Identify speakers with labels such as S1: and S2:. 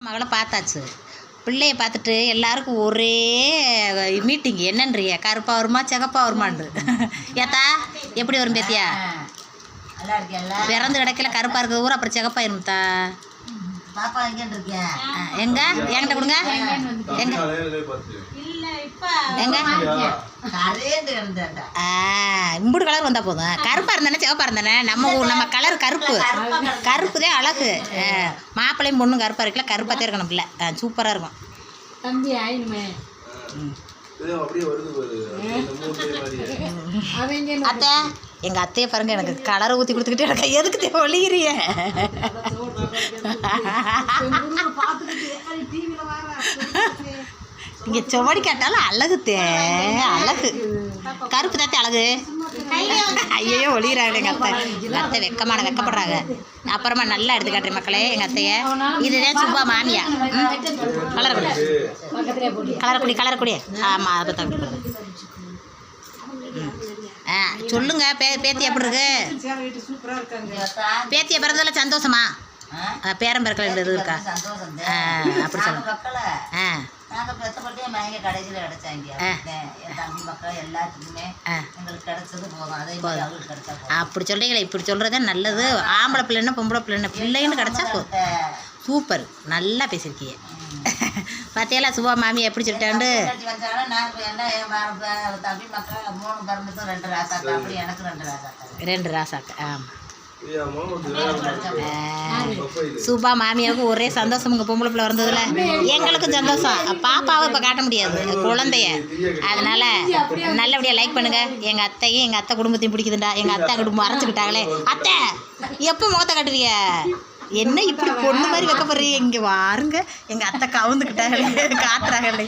S1: மகளை பார்த்தாச்சு. பிள்ளைய பார்த்துட்டு எல்லாருக்கும் ஒரே மீட்டிங். என்னன்றிய கருப்பா வருமா சிகப்பா வருமான்னு. ஏத்தா எப்படி வரும் பேத்தியா? பிறந்து கிடைக்கல கருப்பா இருக்கிற ஊர் அப்புறம் சிகப்பாயிருந்தா. எங்க என்கிட்ட கொடுங்க. எங்க எங்க இம்புடு கலர் வந்தா போதும். கருப்பா இருந்தானே சிவப்பா இருந்தானே நம்ம கலர் கருப்பு. கருப்பு தான் அழகு. மாப்பிள்ளையும் பொண்ணும் கருப்பா இருக்கல, கருப்பாத்தே இருக்கணும் பிள்ளை. சூப்பரா இருக்கும். அத்தை எங்க அத்தையை பாருங்க, எனக்கு கலரை ஊற்றி கொடுத்துக்கிட்டு எனக்கு எதுக்கு தேவை ஒழிகிறிய. இங்கே சுவடி கேட்டாலும் அழகு அழகு. கருப்பு தாத்தே அழகு. ஐயோ ஒளிகிறாங்க எங்கள் அத்தை. எங்கள் அத்தை வெக்கப்படுறாங்க. அப்புறமா நல்லா எடுத்து காட்டுறேன் மக்களே எங்கள் அத்தைய. இதுதான் சுப்பா மாமியா. கலரக்குடி. ஆமாம் அதை பற்றி சொல்லுங்க. பேத்தி எப்படி இருக்கு? பேத்தியை பிறந்ததில்ல சந்தோஷமா? பேரம் பிறக்கல இது இருக்கா? அப்படி சொல்லுங்க. அப்படி சொல்றீங்களா? இப்படி சொல்றதே நல்லது. ஆம்பளை பிள்ளைன்னா பொம்பளை பிள்ளைன்னு கிடைச்சா சூப்பர். நல்லா பேசியிருக்கீங்க. பார்த்தியெல்லாம் சுபா மாமி எப்படி சொல்லிட்டாண்டு. ரெண்டு ராசாக்கு. ஆமாம் சுபா மாமியாவுக்கு ஒரே சந்தோஷம். உங்கள் பொம்பளை பிள்ளை வந்ததுல எங்களுக்கும் சந்தோஷம். பாப்பாவை இப்போ காட்ட முடியாது குழந்தைய. அதனால நல்லபடியாக லைக் பண்ணுங்க. எங்கள் அத்தையும் எங்கள் அத்தை குடும்பத்தையும் பிடிக்குதுண்டா. எங்கள் அத்தை குடும்பம் அரைச்சிக்கிட்டாங்களே. அத்தை எப்போ முகத்தை காட்டுவீங்க? என்ன இப்படி பொண்ணு மாதிரி வைக்கப்படுறீங்க? இங்கே வாருங்க. எங்கள் அத்தை கவுந்துக்கிட்டாங்களே காட்டுறாங்களே.